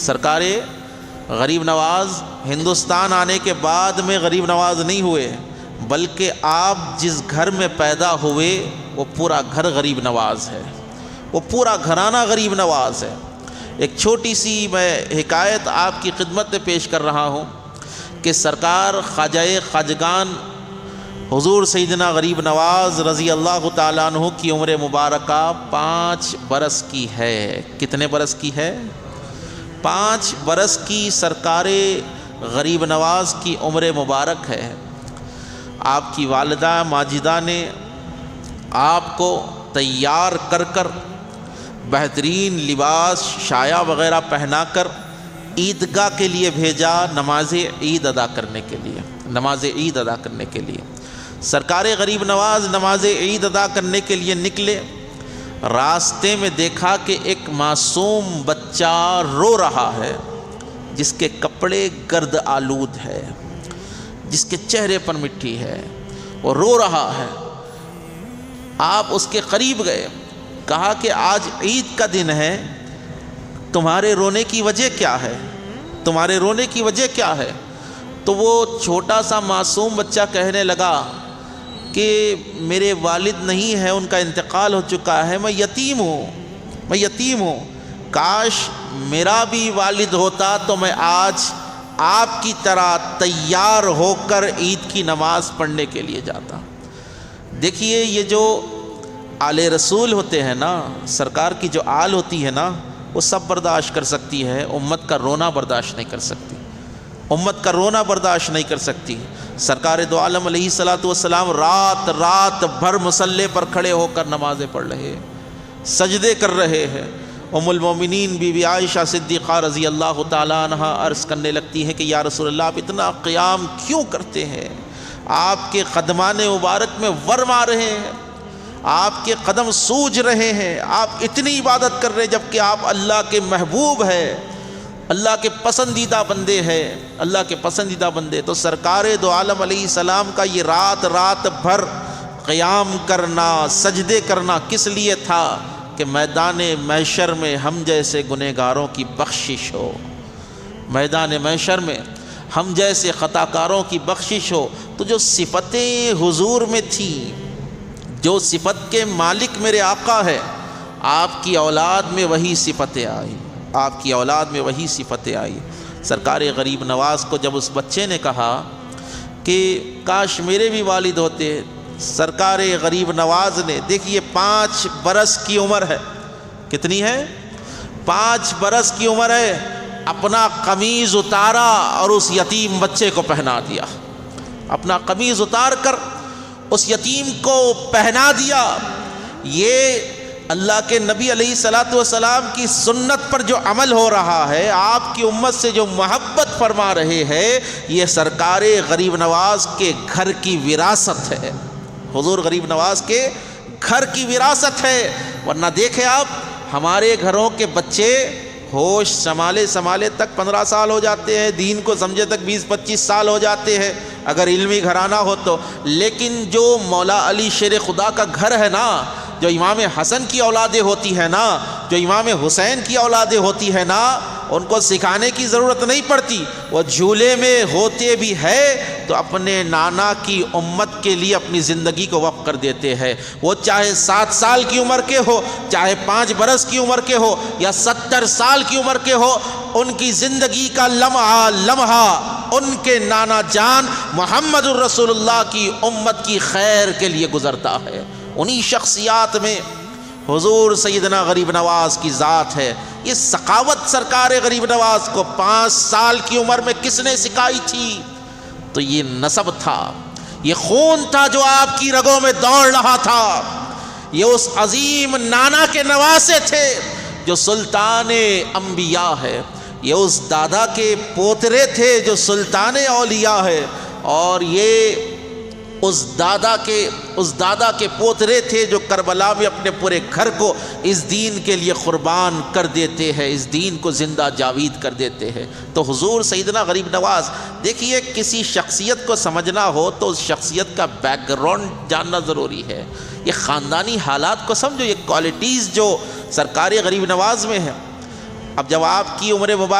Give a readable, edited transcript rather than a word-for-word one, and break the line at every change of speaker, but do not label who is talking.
سرکار غریب نواز ہندوستان آنے کے بعد میں غریب نواز نہیں ہوئے، بلکہ آپ جس گھر میں پیدا ہوئے وہ پورا گھر غریب نواز ہے، وہ پورا گھرانہ غریب نواز ہے۔ ایک چھوٹی سی میں حکایت آپ کی خدمت میں پیش کر رہا ہوں کہ سرکار خواجہ خواجگان حضور سیدنا غریب نواز رضی اللہ تعالیٰ عنہ کی عمر مبارکہ 5 برس کی ہے۔ کتنے برس کی ہے؟ 5 برس کی سرکار غریب نواز کی عمر مبارک ہے۔ آپ کی والدہ ماجدہ نے آپ کو تیار کر کر بہترین لباس شایا وغیرہ پہنا کر عیدگاہ کے لیے بھیجا، نماز عید ادا کرنے کے لیے، نماز عید ادا کرنے کے لیے۔ سرکار غریب نواز نماز عید ادا کرنے کے لیے نکلے، راستے میں دیکھا کہ ایک معصوم بچہ رو رہا ہے، جس کے کپڑے گرد آلود ہے، جس کے چہرے پر مٹی ہے، وہ رو رہا ہے۔ آپ اس کے قریب گئے، کہا کہ آج عید کا دن ہے، تمہارے رونے کی وجہ کیا ہے؟ تمہارے رونے کی وجہ کیا ہے؟ تو وہ چھوٹا سا معصوم بچہ کہنے لگا کہ میرے والد نہیں ہیں، ان کا انتقال ہو چکا ہے، میں یتیم ہوں، میں یتیم ہوں۔ کاش میرا بھی والد ہوتا تو میں آج آپ کی طرح تیار ہو کر عید کی نماز پڑھنے کے لیے جاتا۔ دیکھیے یہ جو آل رسول ہوتے ہیں نا، سرکار کی جو آل ہوتی ہے نا، وہ سب برداشت کر سکتی ہے، امت کا رونا برداشت نہیں کر سکتی، امت کا رونا برداشت نہیں کر سکتی۔ سرکار دو عالم علیہ الصلوۃ والسلام رات بھر مصلی پر کھڑے ہو کر نمازیں پڑھ رہے، سجدے کر رہے ہیں۔ ام المومنین بی بی عائشہ صدیقہ رضی اللہ تعالیٰ عنہ عرض کرنے لگتی ہیں کہ یا رسول اللہ آپ اتنا قیام کیوں کرتے ہیں؟ آپ کے قدمان مبارک میں ورم آ رہے ہیں، آپ کے قدم سوج رہے ہیں، آپ اتنی عبادت کر رہے ہیں، جبکہ آپ اللہ کے محبوب ہیں، اللہ کے پسندیدہ بندے ہیں، اللہ کے پسندیدہ بندے۔ تو سرکار دو عالم علیہ السلام کا یہ رات بھر قیام کرنا، سجدے کرنا کس لیے تھا؟ کہ میدان محشر میں ہم جیسے گنہگاروں کی بخشش ہو، میدان محشر میں ہم جیسے خطا کاروں کی بخشش ہو۔ تو جو صفتیں حضور میں تھیں، جو صفت کے مالک میرے آقا ہے، آپ کی اولاد میں وہی صفتیں آئی، آپ کی اولاد میں وہی صفتیں آئی۔ سرکار غریب نواز کو جب اس بچے نے کہا کہ کاش میرے بھی والد ہوتے، سرکار غریب نواز نے، دیکھیے 5 برس کی عمر ہے، کتنی ہے؟ 5 برس کی عمر ہے، اپنا قمیض اتارا اور اس یتیم بچے کو پہنا دیا، اپنا قمیض اتار کر اس یتیم کو پہنا دیا۔ یہ اللہ کے نبی علیہ الصلوۃ والسلام کی سنت پر جو عمل ہو رہا ہے، آپ کی امت سے جو محبت فرما رہے ہیں، یہ سرکار غریب نواز کے گھر کی وراثت ہے، حضور غریب نواز کے گھر کی وراثت ہے۔ ورنہ دیکھیں آپ ہمارے گھروں کے بچے ہوش سنبھالے تک 15 سال ہو جاتے ہیں، دین کو سمجھے تک 20-25 سال ہو جاتے ہیں اگر علمی گھرانہ ہو تو۔ لیکن جو مولا علی شیر خدا کا گھر ہے نا، جو امام حسن کی اولادیں ہوتی ہیں نا، جو امام حسین کی اولادیں ہوتی ہیں نا، ان کو سکھانے کی ضرورت نہیں پڑتی، وہ جھولے میں ہوتے بھی ہے تو اپنے نانا کی امت کے لیے اپنی زندگی کو وقف کر دیتے ہیں۔ وہ چاہے 7 سال کی عمر کے ہو، چاہے 5 برس کی عمر کے ہو، یا 70 سال کی عمر کے ہو، ان کی زندگی کا لمحہ ان کے نانا جان محمد الرسول اللہ کی امت کی خیر کے لیے گزرتا ہے۔ انہی شخصیات میں حضور سیدنا غریب نواز کی ذات ہے۔ یہ سخاوت سرکار غریب نواز کو 5 سال کی عمر میں کس نے سکھائی تھی؟ تو یہ نسب تھا، یہ خون تھا جو آپ کی رگوں میں دوڑ رہا تھا۔ یہ اس عظیم نانا کے نواسے تھے جو سلطان انبیاء ہے، یہ اس دادا کے پوترے تھے جو سلطان اولیاء ہے، اور یہ اس دادا کے پوترے تھے جو کربلا میں اپنے پورے گھر کو اس دین کے لیے قربان کر دیتے ہیں، اس دین کو زندہ جاوید کر دیتے ہیں۔ تو حضور سیدنا غریب نواز، دیکھیے کسی شخصیت کو سمجھنا ہو تو اس شخصیت کا بیک گراؤنڈ جاننا ضروری ہے، یہ خاندانی حالات کو سمجھو، یہ کوالٹیز جو سرکار غریب نواز میں ہیں۔ اب جب آپ کی عمر مبارک